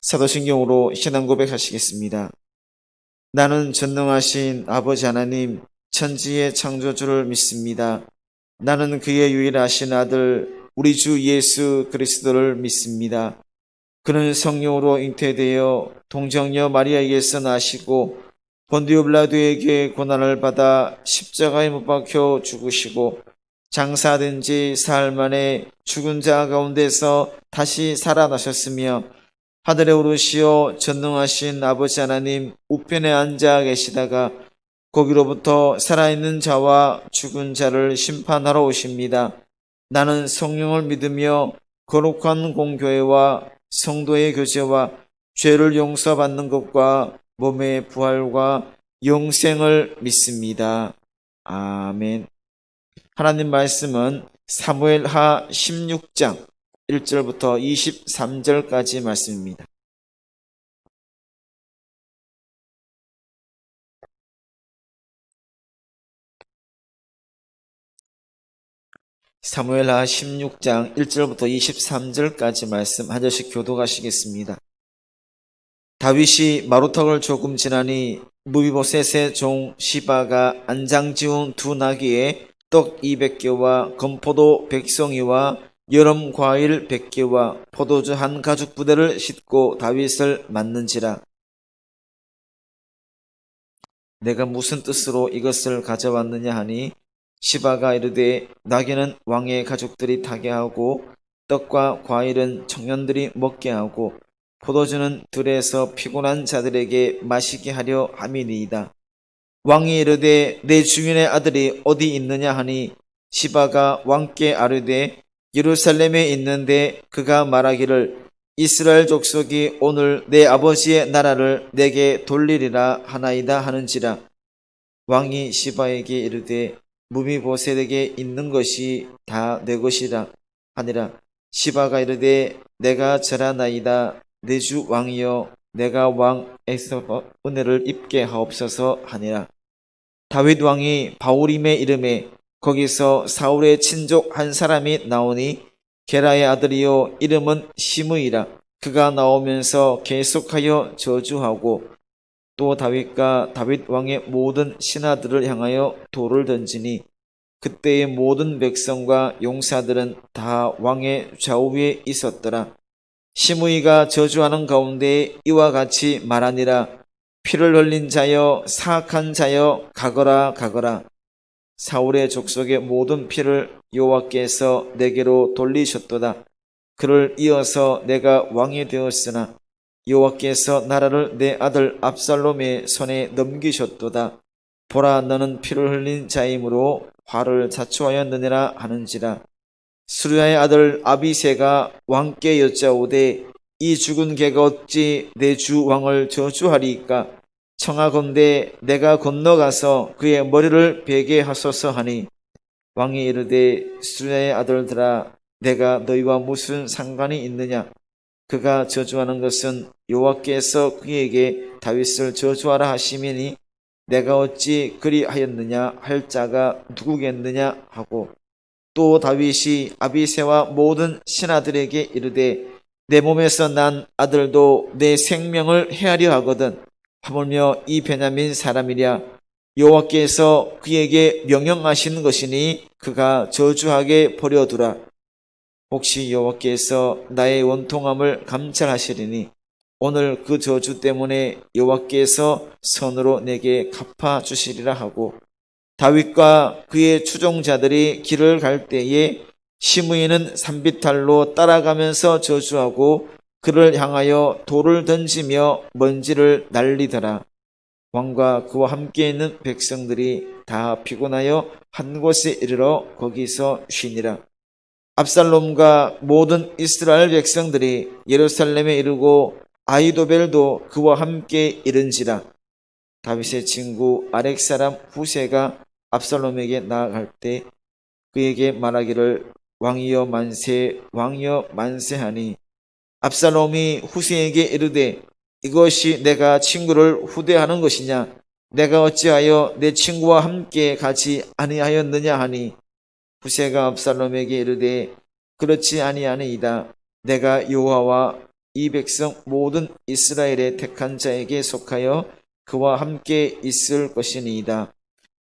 사도신경으로 신앙 고백하시겠습니다. 나는 전능하신 아버지 하나님, 천지의 창조주를 믿습니다. 나는 그의 유일하신 아들, 우리 주 예수 그리스도를 믿습니다. 그는 성령으로 잉태되어 동정녀 마리아에게서 나시고 본디오 빌라도에게 고난을 받아 십자가에 못 박혀 죽으시고 장사된 지 사흘 만에 죽은 자 가운데서 다시 살아나셨으며 하늘에 오르시어 전능하신 아버지 하나님 우편에 앉아 계시다가 거기로부터 살아있는 자와 죽은 자를 심판하러 오십니다. 나는 성령을 믿으며 거룩한 공교회와 성도의 교제와 죄를 용서받는 것과 몸의 부활과 영생을 믿습니다. 아멘. 하나님 말씀은 사무엘하 16장 1절부터 23절까지 말씀입니다. 사무엘하 16장 1절부터 23절까지 말씀 한 절씩 교독하시겠습니다. 다윗이 마루턱을 조금 지나니 무비보셋의 종 시바가 안장 지운 두 나귀에 떡 200개와 건포도 100송이와 여름 과일 100개와 포도주 한 가죽 부대를 싣고 다윗을 맞는지라. 내가 무슨 뜻으로 이것을 가져왔느냐 하니 시바가 이르되 나귀는 왕의 가족들이 타게 하고 떡과 과일은 청년들이 먹게 하고 포도주는 들에서 피곤한 자들에게 마시게 하려 함이니이다. 왕이 이르되 내 주인의 아들이 어디 있느냐 하니 시바가 왕께 아뢰되 예루살렘에 있는데 그가 말하기를 이스라엘 족속이 오늘 내 아버지의 나라를 내게 돌리리라 하나이다 하는지라. 왕이 시바에게 이르되 무비보셋에게 있는 것이 다 내 것이라 하니라. 시바가 이르되 내가 절하나이다. 내 주 왕이여 내가 왕에서 은혜를 입게 하옵소서 하니라. 다윗 왕이 바울임의 이름에 거기서 사울의 친족 한 사람이 나오니 게라의 아들이요 이름은 시므이라. 그가 나오면서 계속하여 저주하고 또 다윗과 다윗 왕의 모든 신하들을 향하여 돌을 던지니 그때의 모든 백성과 용사들은 다 왕의 좌우에 있었더라. 시므이가 저주하는 가운데 이와 같이 말하니라. 피를 흘린 자여 사악한 자여 가거라 가거라. 사울의 족속의 모든 피를 여호와께서 내게로 돌리셨도다. 그를 이어서 내가 왕이 되었으나 여호와께서 나라를 내 아들 압살롬의 손에 넘기셨도다. 보라 너는 피를 흘린 자이므로 화를 자초하였느니라 하는지라. 수르야의 아들 아비새가 왕께 여짜오되 이 죽은 개가 어찌 내 주 왕을 저주하리이까. 청하건대 내가 건너가서 그의 머리를 베게 하소서 하니 왕이 이르되 수르야의 아들들아 내가 너희와 무슨 상관이 있느냐. 그가 저주하는 것은 여호와께서 그에게 다윗을 저주하라 하심이니 내가 어찌 그리하였느냐 할 자가 누구겠느냐 하고 또 다윗이 아비새와 모든 신하들에게 이르되 내 몸에서 난 아들도 내 생명을 해하려 하거든 하물며 이 베냐민 사람이랴. 여호와께서 그에게 명령하신 것이니 그가 저주하게 버려두라. 혹시 여호와께서 나의 원통함을 감찰하시리니 오늘 그 저주 때문에 여호와께서 선으로 내게 갚아주시리라 하고 다윗과 그의 추종자들이 길을 갈 때에 시므이는 산비탈로 따라가면서 저주하고 그를 향하여 돌을 던지며 먼지를 날리더라. 왕과 그와 함께 있는 백성들이 다 피곤하여 한 곳에 이르러 거기서 쉬니라. 압살롬과 모든 이스라엘 백성들이 예루살렘에 이르고 아히도벨도 그와 함께 이른지라. 다윗의 친구 아렉 사람 후세가 압살롬에게 나아갈 때 그에게 말하기를 왕이여 만세 왕이여 만세하니 압살롬이 후세에게 이르되 이것이 내가 친구를 후대하는 것이냐. 내가 어찌하여 내 친구와 함께 가지 아니하였느냐 하니 후세가 압살롬에게 이르되 그렇지 아니하니이다. 내가 여호와와 이 백성 모든 이스라엘의 택한 자에게 속하여 그와 함께 있을 것이니이다.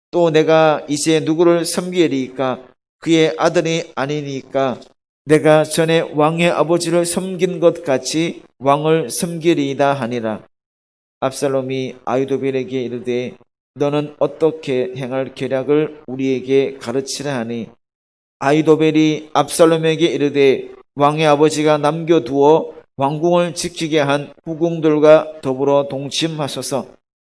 또 내가 이제 누구를 섬기리이까? 그의 아들이 아니니까 내가 전에 왕의 아버지를 섬긴 것 같이 왕을 섬기리이다 하니라. 압살롬이 아히도벨에게 이르되 너는 어떻게 행할 계략을 우리에게 가르치라 하니, 아히도벨이 압살롬에게 이르되 왕의 아버지가 남겨두어 왕궁을 지키게 한 후궁들과 더불어 동침하소서.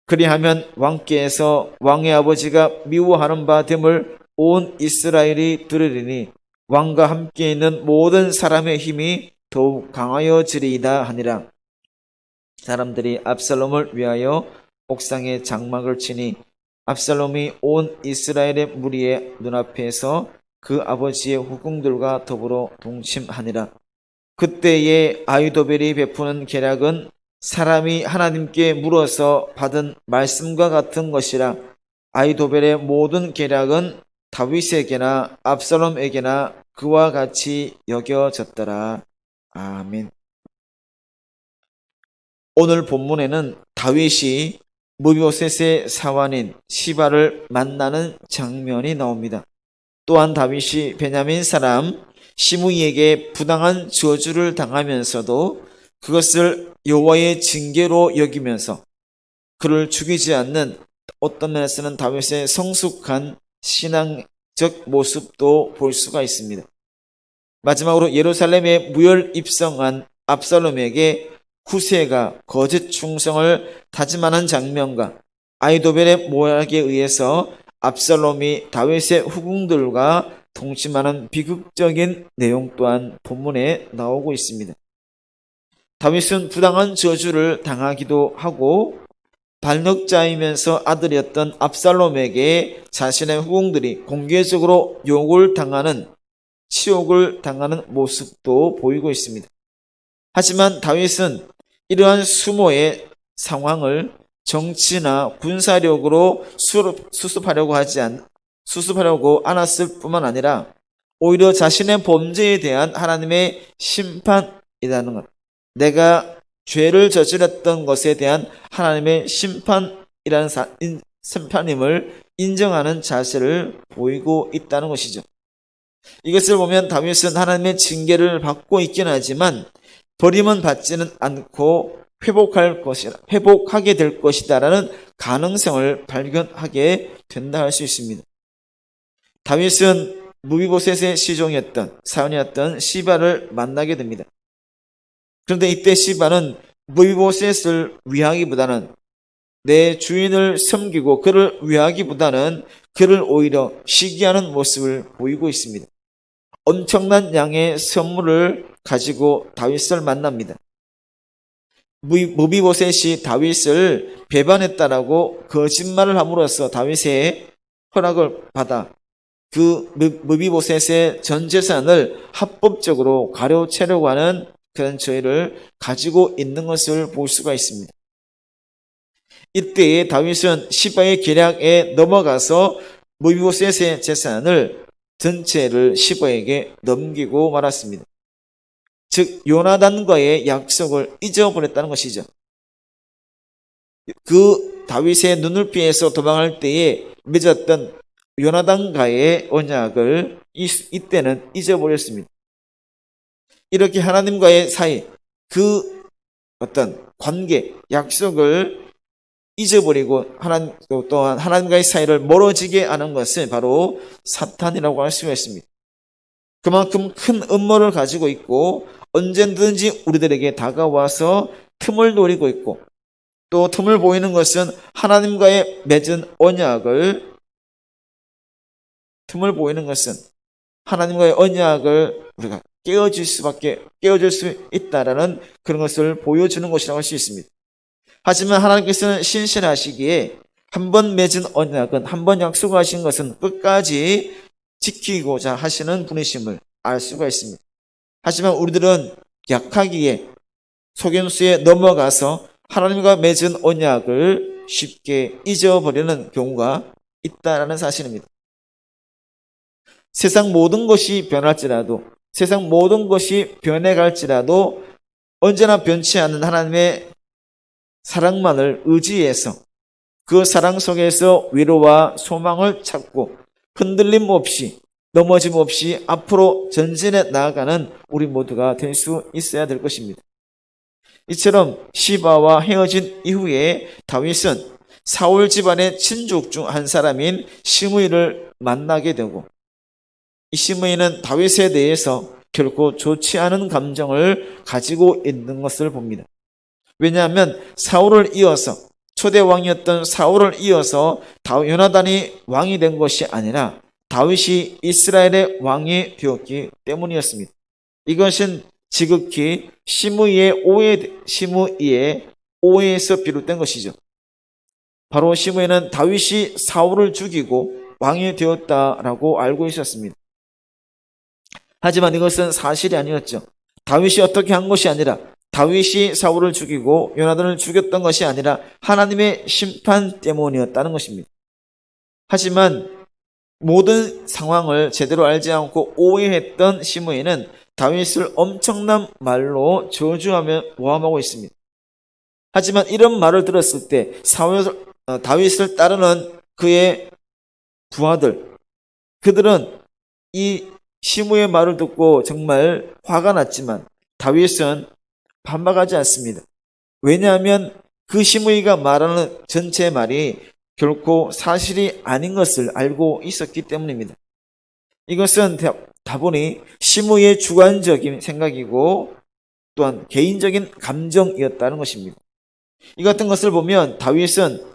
그리하면 왕께서 왕의 아버지가 미워하는 바 됨을 온 이스라엘이 들으리니 왕과 함께 있는 모든 사람의 힘이 더욱 강하여지리이다 하니라. 사람들이 압살롬을 위하여 옥상에 장막을 치니 압살롬이 온 이스라엘의 무리의 눈앞에서 그 아버지의 후궁들과 더불어 동침하니라. 그때에 아히도벨이 베푸는 계략은 사람이 하나님께 물어서 받은 말씀과 같은 것이라. 아히도벨의 모든 계략은 다윗에게나 압살롬에게나 그와 같이 여겨졌더라. 아멘. 오늘 본문에는 다윗이 무비보셋의 사환인 시바를 만나는 장면이 나옵니다. 또한 다윗이 베냐민 사람 시므이에게 부당한 저주를 당하면서도 그것을 여호와의 징계로 여기면서 그를 죽이지 않는, 어떤 면에서는 다윗의 성숙한 신앙적 모습도 볼 수가 있습니다. 마지막으로 예루살렘에 무혈 입성한 압살롬에게 후세가 거짓 충성을 다짐하는 장면과 아히도벨의 모략에 의해서 압살롬이 다윗의 후궁들과 동침하는 비극적인 내용 또한 본문에 나오고 있습니다. 다윗은 부당한 저주를 당하기도 하고 반역자이면서 아들이었던 압살롬에게 자신의 후궁들이 공개적으로 욕을 당하는, 치욕을 당하는 모습도 보이고 있습니다. 하지만 다윗은 이러한 수모의 상황을 정치나 군사력으로 수습하려고 않았을 뿐만 아니라 오히려 자신의 범죄에 대한 하나님의 심판이라는 것, 내가 죄를 저질렀던 것에 대한 하나님의 심판이라는 심판임을 인정하는 자세를 보이고 있다는 것이죠. 이것을 보면 다윗은 하나님의 징계를 받고 있긴 하지만 버림은 받지는 않고 회복하게 될 것이다라는 가능성을 발견하게 된다 할 수 있습니다. 다윗은 무비보셋의 시종이었던 사원이었던 시바를 만나게 됩니다. 그런데 이때 시바는 무비보셋을 위하기보다는, 내 주인을 섬기고 그를 위하기보다는 그를 오히려 시기하는 모습을 보이고 있습니다. 엄청난 양의 선물을 가지고 다윗을 만납니다. 무비보셋이 다윗을 배반했다라고 거짓말을 함으로써 다윗의 허락을 받아 그 무비보셋의 전 재산을 합법적으로 가로채려고 하는 그런 죄를 가지고 있는 것을 볼 수가 있습니다. 이때에 다윗은 시바의 계략에 넘어가서 무비보셋의 재산을 전체를 시바에게 넘기고 말았습니다. 즉 요나단과의 약속을 잊어버렸다는 것이죠. 그 다윗의 눈높이에서 도망할 때에 맺었던 요나단과의 언약을 이때는 잊어버렸습니다. 이렇게 하나님과의 사이, 그 어떤 관계, 약속을 잊어버리고 또한 하나님과의 사이를 멀어지게 하는 것은 바로 사탄이라고 할 수가 있습니다. 그만큼 큰 음모를 가지고 있고 언제든지 우리들에게 다가와서 틈을 노리고 있고, 또 틈을 보이는 것은 하나님과의 맺은 언약을 우리가 깨어질 수 있다라는 그런 것을 보여주는 것이라고 할 수 있습니다. 하지만 하나님께서는 신실하시기에 한 번 맺은 언약은, 한 번 약속하신 것은 끝까지 지키고자 하시는 분이심을 알 수가 있습니다. 하지만 우리들은 약하기에 속임수에 넘어가서 하나님과 맺은 언약을 쉽게 잊어버리는 경우가 있다는 사실입니다. 세상 모든 것이 변할지라도, 세상 모든 것이 변해갈지라도 언제나 변치 않는 하나님의 사랑만을 의지해서 그 사랑 속에서 위로와 소망을 찾고 흔들림 없이 넘어짐 없이 앞으로 전진해 나아가는 우리 모두가 될 수 있어야 될 것입니다. 이처럼 시바와 헤어진 이후에 다윗은 사울 집안의 친족 중 한 사람인 시므이를 만나게 되고, 이 시므이는 다윗에 대해서 결코 좋지 않은 감정을 가지고 있는 것을 봅니다. 왜냐하면 사울을 이어서, 초대 왕이었던 사울을 이어서 요나단이 왕이 된 것이 아니라 다윗이 이스라엘의 왕이 되었기 때문이었습니다. 이것은 지극히 시므이의 오해에서 비롯된 것이죠. 바로 시므이는 다윗이 사울을 죽이고 왕이 되었다라고 알고 있었습니다. 하지만 이것은 사실이 아니었죠. 다윗이 어떻게 한 것이 아니라, 다윗이 사울을 죽이고 요나단을 죽였던 것이 아니라 하나님의 심판 때문이었다는 것입니다. 하지만 모든 상황을 제대로 알지 않고 오해했던 시므이는 다윗을 엄청난 말로 저주하며 모함하고 있습니다. 하지만 이런 말을 들었을 때 다윗을 따르는 그의 부하들, 그들은 이 시므이의 말을 듣고 정말 화가 났지만 다윗은 반박하지 않습니다. 왜냐하면 그 시므이가 말하는 전체 말이 결코 사실이 아닌 것을 알고 있었기 때문입니다. 이것은 다분히 시므이의 주관적인 생각이고 또한 개인적인 감정이었다는 것입니다. 이 같은 것을 보면 다윗은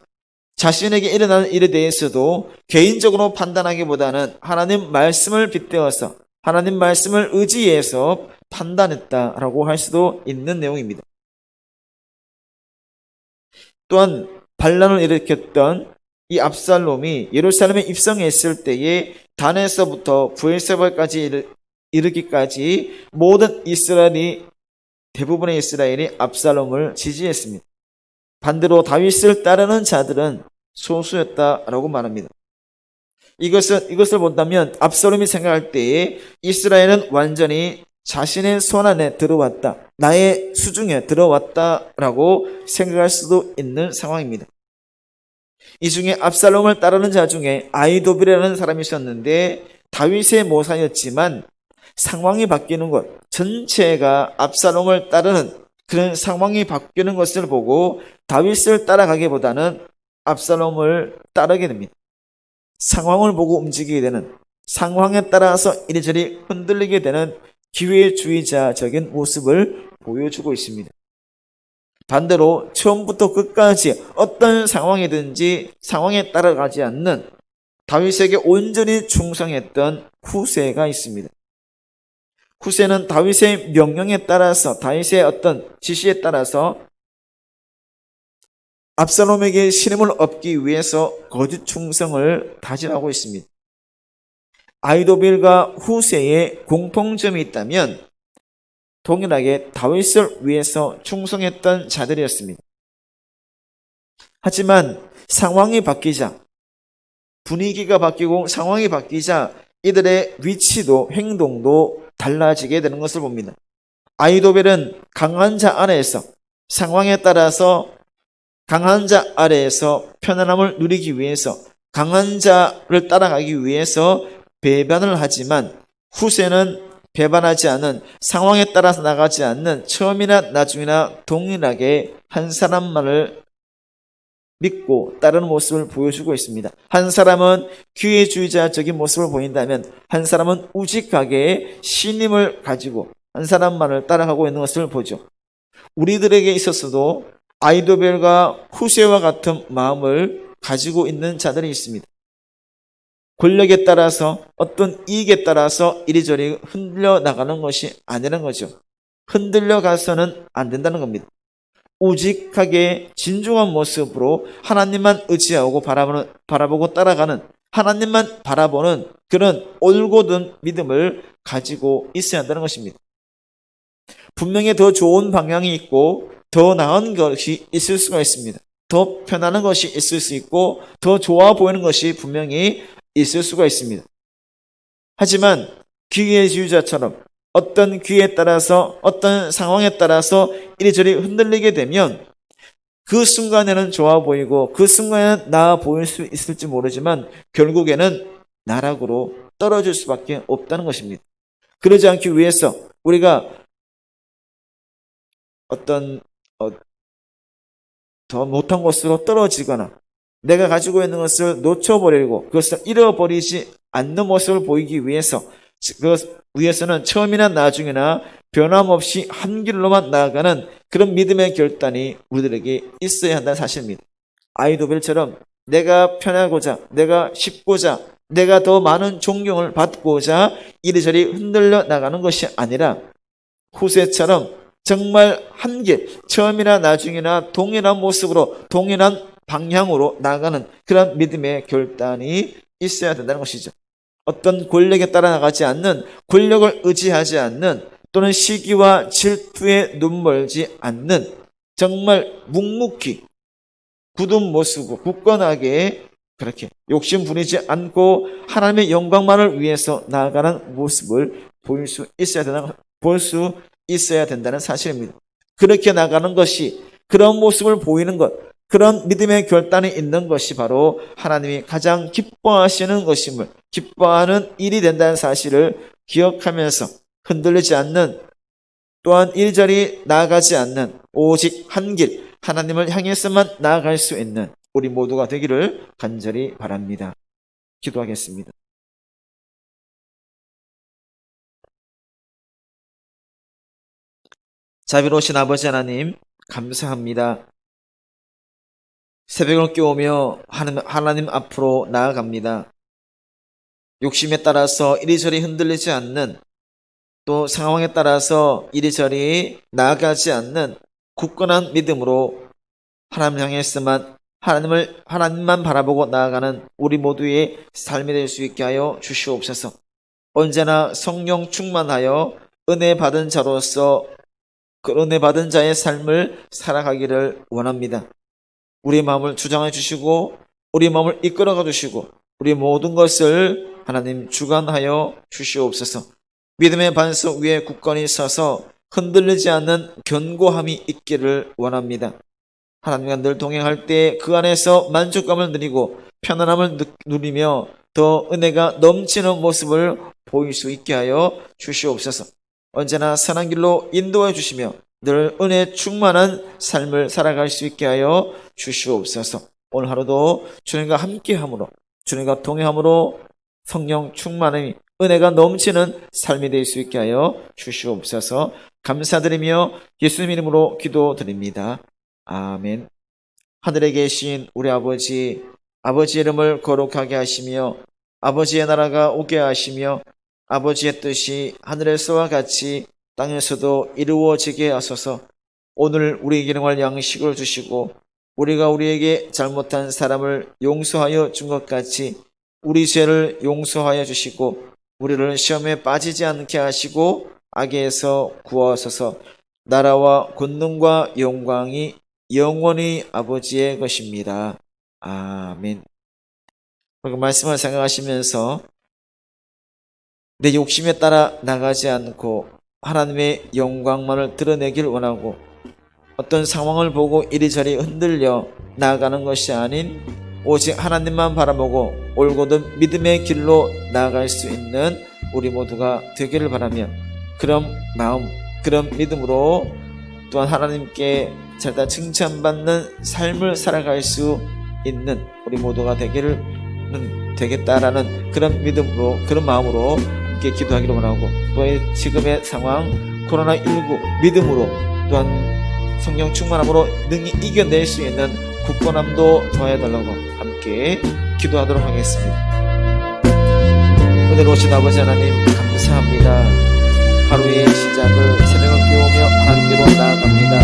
자신에게 일어나는 일에 대해서도 개인적으로 판단하기보다는 하나님 말씀을 빗대어서 하나님 말씀을 의지해서 판단했다라고 할 수도 있는 내용입니다. 또한 반란을 일으켰던 이 압살롬이 예루살렘에 입성했을 때에 단에서부터 브엘세바까지 이르기까지 모든 대부분의 이스라엘이 압살롬을 지지했습니다. 반대로 다윗을 따르는 자들은 소수였다라고 말합니다. 이것을 본다면 압살롬이 생각할 때에 이스라엘은 완전히 자신의 손 안에 들어왔다, 나의 수중에 들어왔다라고 생각할 수도 있는 상황입니다. 이 중에 압살롬을 따르는 자 중에 아히도빌이라는 사람이 있었는데 다윗의 모사였지만 상황이 바뀌는 것, 전체가 압살롬을 따르는 그런 상황이 바뀌는 것을 보고 다윗을 따라가기보다는 압살롬을 따르게 됩니다. 상황을 보고 움직이게 되는, 상황에 따라서 이리저리 흔들리게 되는 기회주의자적인 모습을 보여주고 있습니다. 반대로 처음부터 끝까지 어떤 상황이든지 상황에 따라가지 않는, 다윗에게 온전히 충성했던 후세가 있습니다. 후세는 다윗의 명령에 따라서, 다윗의 어떤 지시에 따라서 압살롬에게 신임을 얻기 위해서 거짓 충성을 다짐하고 있습니다. 아히도빌과 후세의 공통점이 있다면 동일하게 다윗을 위해서 충성했던 자들이었습니다. 하지만 상황이 바뀌자, 분위기가 바뀌고 상황이 바뀌자 이들의 위치도 행동도 달라지게 되는 것을 봅니다. 아히도벨은 강한 자 아래에서, 상황에 따라서 강한 자 아래에서 편안함을 누리기 위해서, 강한 자를 따라가기 위해서 배반을 하지만 후세는 배반하지 않은, 상황에 따라서 나가지 않는, 처음이나 나중이나 동일하게 한 사람만을 믿고 따르는 모습을 보여주고 있습니다. 한 사람은 기회주의자적인 모습을 보인다면 한 사람은 우직하게 신임을 가지고 한 사람만을 따라가고 있는 것을 보죠. 우리들에게 있어서도 아히도벨과 후세와 같은 마음을 가지고 있는 자들이 있습니다. 권력에 따라서, 어떤 이익에 따라서 이리저리 흔들려 나가는 것이 아니라는 거죠. 흔들려 가서는 안 된다는 겁니다. 우직하게 진중한 모습으로 하나님만 의지하고 바라보고 따라가는, 하나님만 바라보는 그런 올곧은 믿음을 가지고 있어야 한다는 것입니다. 분명히 더 좋은 방향이 있고 더 나은 것이 있을 수가 있습니다. 더 편안한 것이 있을 수 있고 더 좋아 보이는 것이 분명히 있을 수가 있습니다. 하지만 기회주의자처럼 어떤 기회에 따라서 어떤 상황에 따라서 이리저리 흔들리게 되면 그 순간에는 좋아 보이고 그 순간에는 나아 보일 수 있을지 모르지만 결국에는 나락으로 떨어질 수밖에 없다는 것입니다. 그러지 않기 위해서 우리가 어떤 더 못한 곳으로 떨어지거나 내가 가지고 있는 것을 놓쳐버리고 그것을 잃어버리지 않는 모습을 보이기 위해서 그 위해서는 처음이나 나중이나 변함없이 한 길로만 나아가는 그런 믿음의 결단이 우리들에게 있어야 한다는 사실입니다. 아이도벨처럼 내가 편하고자, 내가 쉽고자, 내가 더 많은 존경을 받고자 이리저리 흔들려 나가는 것이 아니라 후세처럼 정말 한 길, 처음이나 나중이나 동일한 모습으로 동일한 방향으로 나가는 그런 믿음의 결단이 있어야 된다는 것이죠. 어떤 권력에 따라 나가지 않는, 권력을 의지하지 않는, 또는 시기와 질투에 눈멀지 않는 정말 묵묵히 굳은 모습으로 굳건하게 그렇게 욕심 부리지 않고 하나님의 영광만을 위해서 나아가는 모습을 볼 수 있어야 된다는 사실입니다. 그렇게 나가는 것이, 그런 모습을 보이는 것, 그런 믿음의 결단이 있는 것이 바로 하나님이 가장 기뻐하시는 것임을, 기뻐하는 일이 된다는 사실을 기억하면서 흔들리지 않는, 또한 이리저리 나아가지 않는 오직 한 길, 하나님을 향해서만 나아갈 수 있는 우리 모두가 되기를 간절히 바랍니다. 기도하겠습니다. 자비로우신 아버지 하나님, 감사합니다. 새벽을 깨우며 하나님 앞으로 나아갑니다. 욕심에 따라서 이리저리 흔들리지 않는, 또 상황에 따라서 이리저리 나아가지 않는 굳건한 믿음으로 하나님 향해서만 하나님만 바라보고 나아가는 우리 모두의 삶이 될 수 있게 하여 주시옵소서. 언제나 성령 충만하여 은혜 받은 자로서 그 은혜 받은 자의 삶을 살아가기를 원합니다. 우리 마음을 주장해 주시고 우리 마음을 이끌어가 주시고 우리 모든 것을 하나님 주관하여 주시옵소서. 믿음의 반석 위에 굳건히 서서 흔들리지 않는 견고함이 있기를 원합니다. 하나님과 늘 동행할 때 그 안에서 만족감을 누리고 편안함을 누리며 더 은혜가 넘치는 모습을 보일 수 있게 하여 주시옵소서. 언제나 선한 길로 인도해 주시며 늘 은혜 충만한 삶을 살아갈 수 있게 하여 주시옵소서. 오늘 하루도 주님과 함께함으로, 주님과 동행함으로 성령 충만함이 은혜가 넘치는 삶이 될 수 있게 하여 주시옵소서. 감사드리며 예수님 이름으로 기도드립니다. 아멘. 하늘에 계신 우리 아버지, 아버지의 이름을 거룩하게 하시며 아버지의 나라가 오게 하시며 아버지의 뜻이 하늘에서와 같이 땅에서도 이루어지게 하소서. 오늘 우리에게 일용할 양식을 주시고 우리가 우리에게 잘못한 사람을 용서하여 준 것 같이 우리 죄를 용서하여 주시고 우리를 시험에 빠지지 않게 하시고 악에서 구하소서. 나라와 권능과 영광이 영원히 아버지의 것입니다. 아멘. 그 말씀을 생각하시면서 내 욕심에 따라 나가지 않고 하나님의 영광만을 드러내길 원하고 어떤 상황을 보고 이리저리 흔들려 나아가는 것이 아닌 오직 하나님만 바라보고 올곧은 믿음의 길로 나아갈 수 있는 우리 모두가 되기를 바라며 그런 마음, 그런 믿음으로 또한 하나님께 살다 칭찬받는 삶을 살아갈 수 있는 우리 모두가 되겠다라는 그런 믿음으로, 그런 마음으로 함께 기도하기를 원하고 또 지금의 상황 코로나19 믿음으로 또한 성령 충만함으로 능히 이겨낼 수 있는 굳건함도 더해달라고 함께 기도하도록 하겠습니다. 은혜로우신 아버지 하나님 감사합니다. 하루의 시작을 새벽을 깨우며 하나님께로 나아갑니다.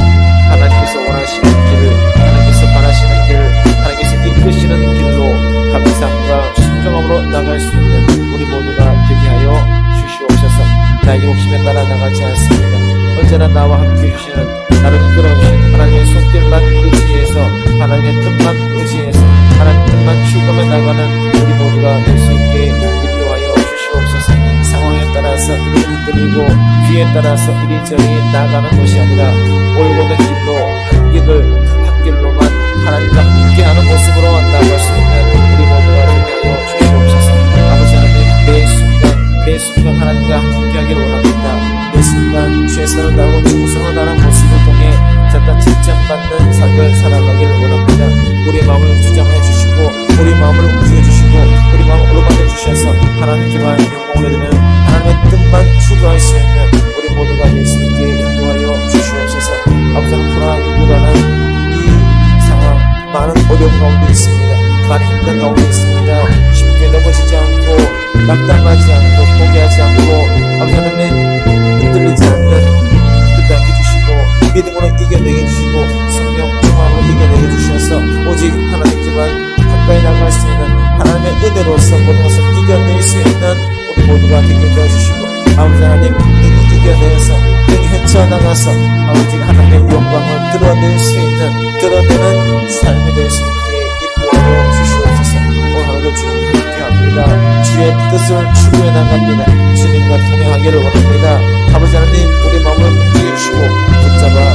하나님께서 원하시는 길을, 하나님께서 바라시는 길, 하나님께서 이끄시는 길로 감사함과 순종함으로 나갈 수 있는 우리 모두가 되게 하여 주시옵소서. 나의 욕심에 따라 나가지 않습니다. 언제나 나와 함께 해주시는, 나를 이끌어주시는 하나님의 손길만 의지해서, 하나님의 뜻만 의지해서, 하나님의 뜻만 추구하며 나가는 우리 모두가 될 수 있게 인도하여 주시옵소서. 상황에 따라 따라서 이리 흔들리고 귀에 따라서 이리저리 나가는 것이 아니라 올곧은 길로 한 길로만 하나님과 함께하는 모습으로 나갈 수 있는 우리 모두가 되게 하여 주시옵소서. 아버지 하나님, 매 순간 하나님과 함께하기를 원합니다. 매 순간 죄선을 다하고 충성을 다하는 모습을 통해 잠깐 칭찬받는 삶을 살아가기를 원합니다. 우리 마음을 주장해 주시고 우리 마음을 움직여 주시고 우리 마음을 오르만해 주셔서 하나님께만 영광을 드리는 하나님의 뜻만 추구할 수 있는 우리 모두가 될 수 있게 인도하여 주시옵소서. 아버지 하나님, 코로나19라는 이 상황 많은 어려움 가운데 있습니다. 많은 힘든 가운데 있습니다. 쉽게 넘어지지 않고 낙담하지 않고 포기하지 않고 아버지 하나님 흔들리지 않는 끝까지 주시고 믿음으로 이겨내게 주시고 성령 충만으로 이겨내게 주셔서 오직 하나님께만 가까이 나갈 수 있는 하나님의 은혜로서 모든 것을 이겨낼 수 있는 우리 모두가 되게 도와주시고 아버지 하나님 능히 이겨내서 능히 헤쳐나가서 아버지 하나님의 영광을 드러낼 수 있는 드러내는 삶이 될 수 있게 인도하여 주시옵소서. 오늘 하루도 주님 함께합니다. 주의 뜻을 추구해 나갑니다. 주님과 동행하기를 원합니다. 아버지 하나님 우리 마음을 움직여 주시고 붙잡아